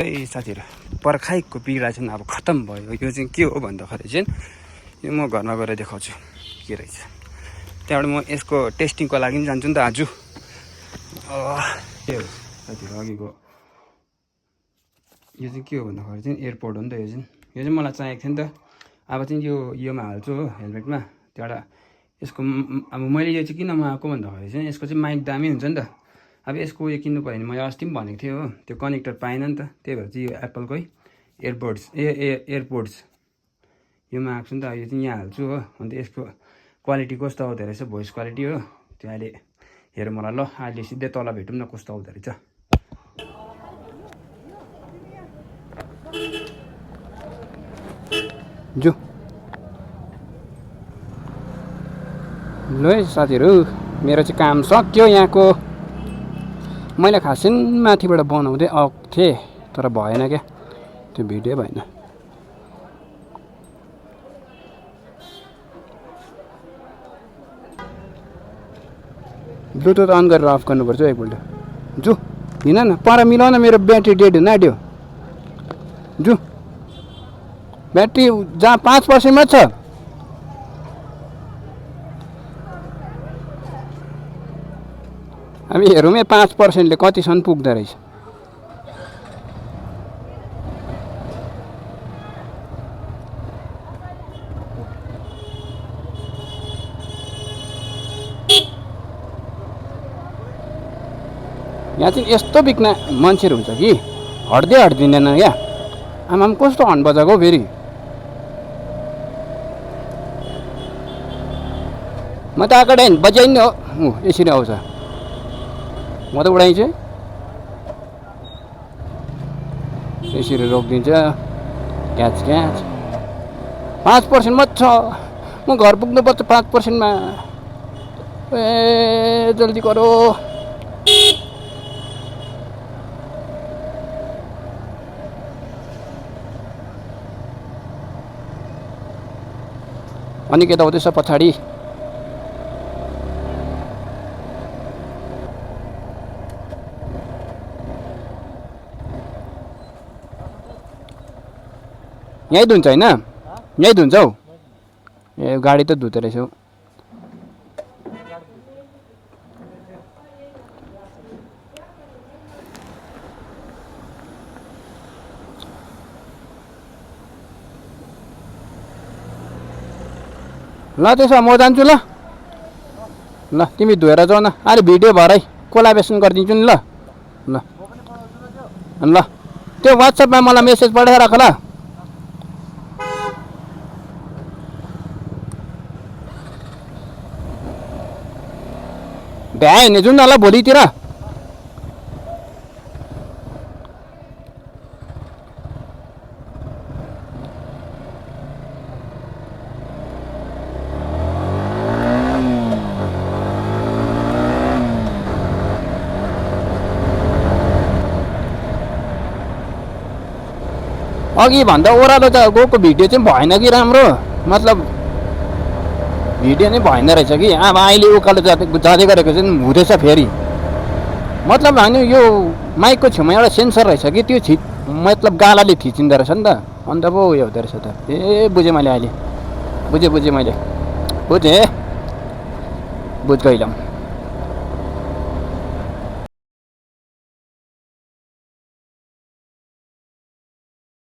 ए साथीहरू पर्खाइको बिगडा चाहिँ अब खत्तम भयो। यो चाहिँ के हो भन्दाखेरि चाहिँ यो म घरमा गएर देखाउँछु के रहेछ। त्यहाँबाट म यसको टेस्टिङको लागि पनि जान्छु नि त आज। के हो साथीहरू अघिको यो चाहिँ के हो भन्दाखेरि चाहिँ एयरपोर्ट हो नि त। यो चाहिँ मलाई चाहिएको थियो नि त। अब चाहिँ योमा हाल्छु हो हेलमेटमा। त्यहाँबाट यसको अब मैले यो चाहिँ किन मगाएको भन्दाखेरि चाहिँ यसको चाहिँ माइक दामी हुन्छ नि त। अब यसको उयो किन्नु पऱ्यो भने मैले अस्ति पनि भनेको थिएँ हो, त्यो कनेक्टर पाएन नि त। त्यही भएर चाहिँ यो एप्पलकै एयरपोड्स यो मगाएको छु नि त। यो चाहिँ यहाँ हाल्छु हो। अन्त यसको क्वालिटी कस्तो आउँदो रहेछ, भोइस क्वालिटी हो त्यो अहिले हेरौँ होला। ल अहिले सिधै तल भेटौँ न कस्तो आउँदो रहेछ। जो ल है साथीहरू मेरो चाहिँ काम सक्यो यहाँको। मैले खासै माथिबाट बनाउँदै आएको थिएँ तर भएन क्या, त्यो भिडियो भएन। ब्लुटुथ अन गरेर अफ गर्नुपर्छ एकपल्ट। जु हिँड न पर मिलाउ न, मेरो ब्याट्री डेड हुन आँट्यो। जु ब्याट्री जहाँ 5%मा छ हामी हेरौँ है 5%ले कतिसम्म पुग्दो रहेछ। यहाँ चाहिँ यस्तो बिक्ना मान्छेहरू हुन्छ कि हट्दिँदैन क्या। आमाम कस्तो हर्न बजाएको फेरि। म त आएको टाइम बजाइन हो यसरी आउँछ। म त उडाइन्छु यसरी रोकिदिन्छ क्याच 5% मात्र छ। म घर पुग्नुपर्छ 5%मा। ए जल्दी गरो। अनि के त हुँदैछ पछाडि। यहीँ धुन्छ होइन, यहीँ धुन्छ हौ। ए गाडी त धुँदो रहेछ हौ। ल त्यसो म जान्छु ल। ल तिमी धोएर जाऊ न। अरे भिडियो भरै कोलाबरेसन गरिदिन्छु नि। ल ल त्यो वाट्सएपमा मलाई मेसेज पठाइराख ल। भ्यायो भने जाउँ न ल भोलितिर। अघि भन्दा ओह्रालो गएको भिडियो चाहिँ भएन कि राम्रो, मतलब भिडियो नै भएन रहेछ कि। अब अहिले उकालो जाँदै गरेको चाहिँ हुँदैछ फेरि। मतलब होइन यो माइकको छेउमा एउटा सेन्सर रहेछ कि त्यो मतलब गालाले थिचिँदो रहेछ नि त। अन्त पो उयो हुँदो रहेछ त। ए बुझेँ मैले अहिले, बुझेँ मैले बुझ गइलम।